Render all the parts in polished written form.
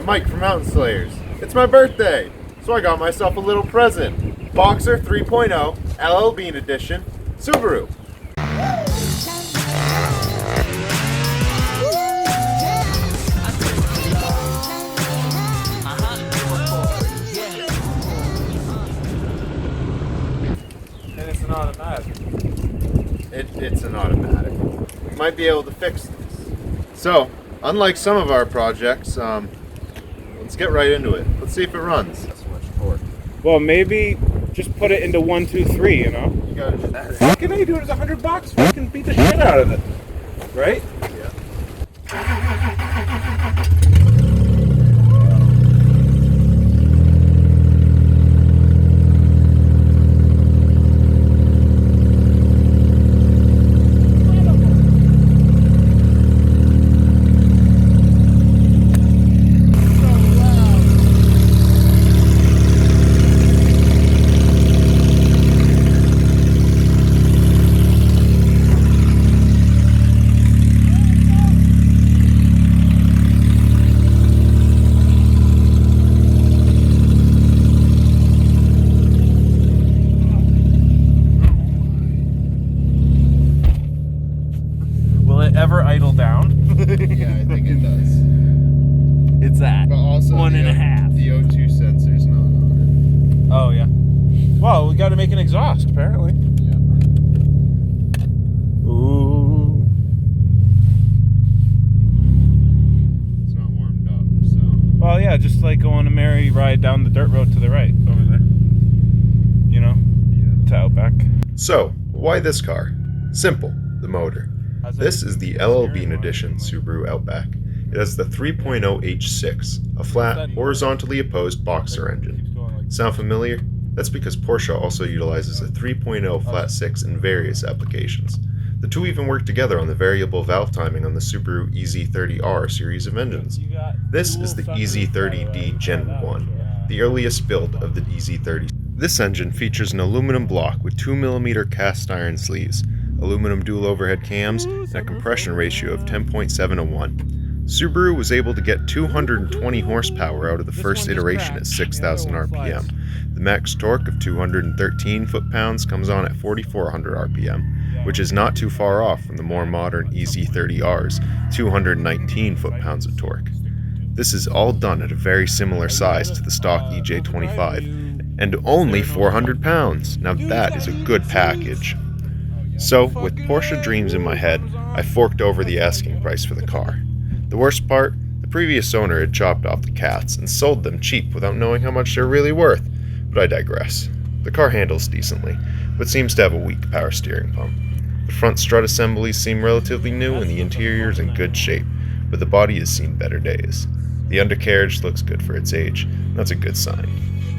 up Mike from Mountain Slayers. It's my birthday, so I got myself a little present. Boxer 3.0 LL Bean Edition Subaru. And it's an automatic. It's an automatic. We might be able to fix this. So, unlike some of our projects, let's get right into it. Let's see if it runs. That's much torque. Well, maybe just put it into 1, 2, 3. You know. You gotta just add it. Fucking A, dude, it's $100. Fucking beat the shit out of it, right? Yeah. Ever idle down? Yeah, I think it does. It's at But also 1.5. The O2 sensor's not on Oh yeah. Well, we got to make an exhaust apparently. it. Yeah. Ooh. It's not warmed up, so. Well, yeah, just like going a merry ride down the dirt road to the right over there. You know, Yeah. to Outback. So, why this car? Simple, the motor. This is the LL Bean Edition Subaru Outback. It has the 3.0 H6, a flat, horizontally opposed boxer engine. Sound familiar? That's because Porsche also utilizes a 3.0 flat 6 in various applications. The two even work together on the variable valve timing on the Subaru EZ30R series of engines. This is the EZ30D Gen 1, the earliest build of the EZ30. This engine features an aluminum block with 2mm cast iron sleeves, aluminum dual overhead cams, and a compression ratio of 10.7:1. Subaru was able to get 220 horsepower out of the first iteration at 6,000 RPM. The max torque of 213 foot-pounds comes on at 4,400 RPM, which is not too far off from the more modern EZ30R's 219 foot-pounds of torque. This is all done at a very similar size to the stock EJ25, and only 400 pounds. Now that is a good package. So, with Porsche dreams in my head, I forked over the asking price for the car. The worst part, the previous owner had chopped off the cats and sold them cheap without knowing how much they're really worth, but I digress. The car handles decently, but seems to have a weak power steering pump. The front strut assemblies seem relatively new and the interior is in good shape, but the body has seen better days. The undercarriage looks good for its age, and that's a good sign.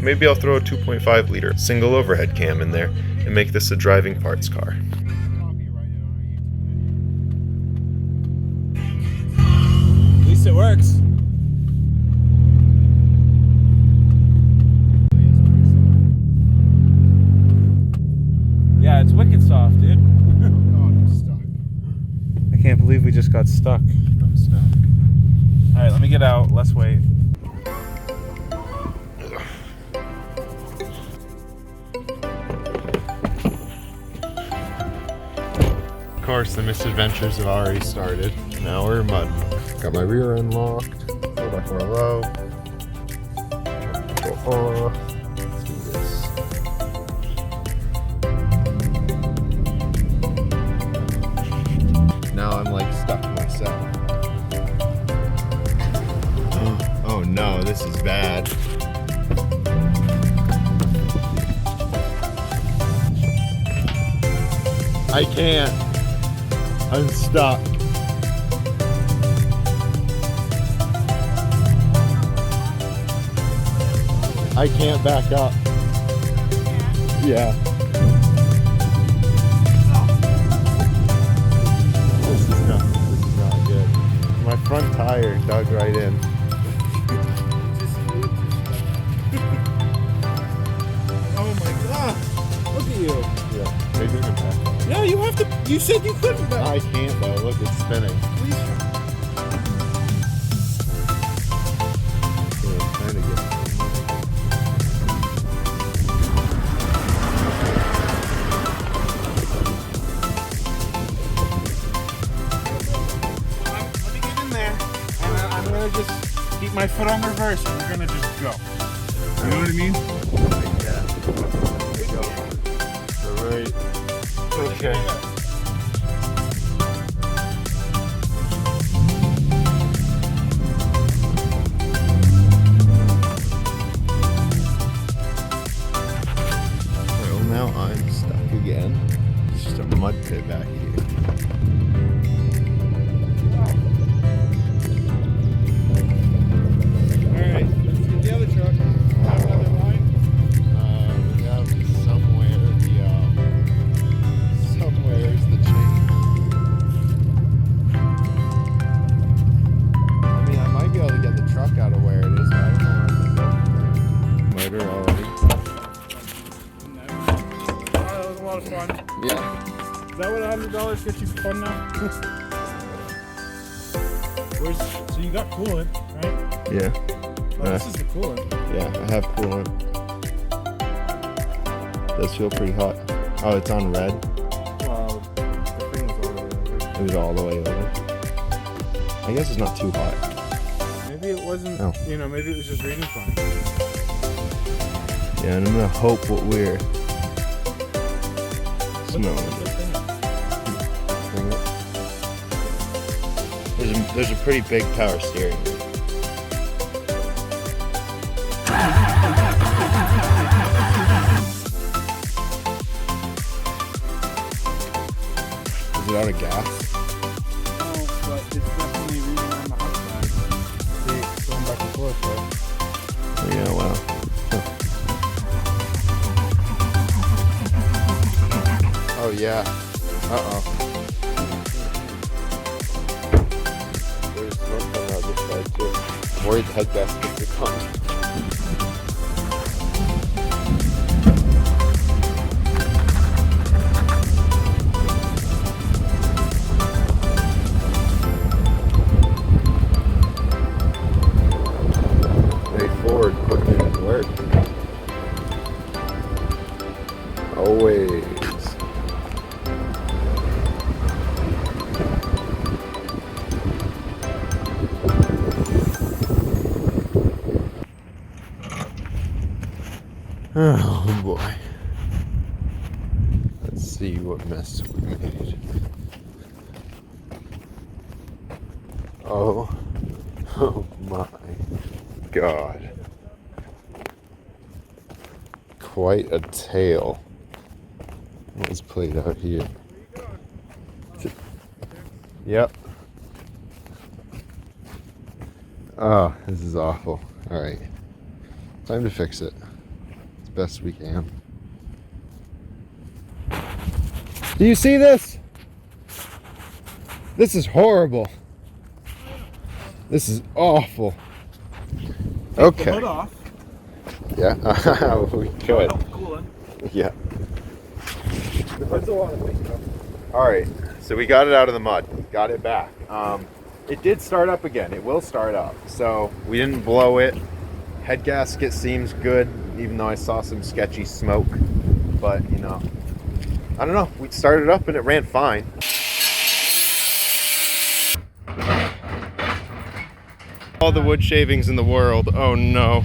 Maybe I'll throw a 2.5 liter single overhead cam in there and make this a driving parts car. At least it works. Yeah, it's wicked soft, dude. Oh, I'm stuck. I can't believe we just got stuck. I'm stuck. Alright, let me get out. Let's wait. Of course, the misadventures have already started. Now we're in mud. Got my rear end locked. 4x4 low. Let's do this. Now I'm like stuck myself. Oh no, this is bad. I can't. I'm stuck. I can't back up. Yeah. This is not good. My front tire dug right in. Oh my god! Look at you. Yeah, they didn't back up. No, you have to. You said you couldn't back. I can't though. Look, it's spinning. foot on reverse and you're gonna just go. You know what I mean? All right. Okay. Well, now I'm stuck again. It's just a mud pit back here. Alright, let's get the other truck. Have another line? We have somewhere's the chain. I mean, I might be able to get the truck out of where it is, but I don't know where I'm going. Motor already. That was a lot of fun. Yeah. Is that what $100 gets you for fun now? So you got coolant, right? Yeah. Oh, this is the coolant. Yeah, I have coolant. Does feel pretty hot. Oh, it's on red. Well, the thing was all the way over. It was all the way over. I guess it's not too hot. Maybe it wasn't, Oh. you know, maybe it was just reading fine. Yeah, and I'm gonna hope what we're smelling. There's a pretty big power steering wheel. Is it out of gas? No, but it's definitely reading on the hot side. See, it's going back and forth, though. Oh, yeah, wow. Huh. Oh yeah. Uh-oh. There's smoke coming out this side too. I'm worried the head gaskets are coming. Straightforward, putting in work. Always. Oh boy. Let's see what mess we made. Oh my God. Quite a tale was played out here. Yep. Oh, this is awful. Alright. Time to fix it. As best we can. Do you see this? This is horrible. This is awful. Okay. The hood off. Yeah, we could. Coolant. Yeah. The hood's a lot of weight, though. All right, so we got it out of the mud. Got it back. It did start up again. It will start up. So we didn't blow it. Head gasket seems good, even though I saw some sketchy smoke. But, you know, I don't know. We started up and it ran fine. All the wood shavings in the world. Oh no.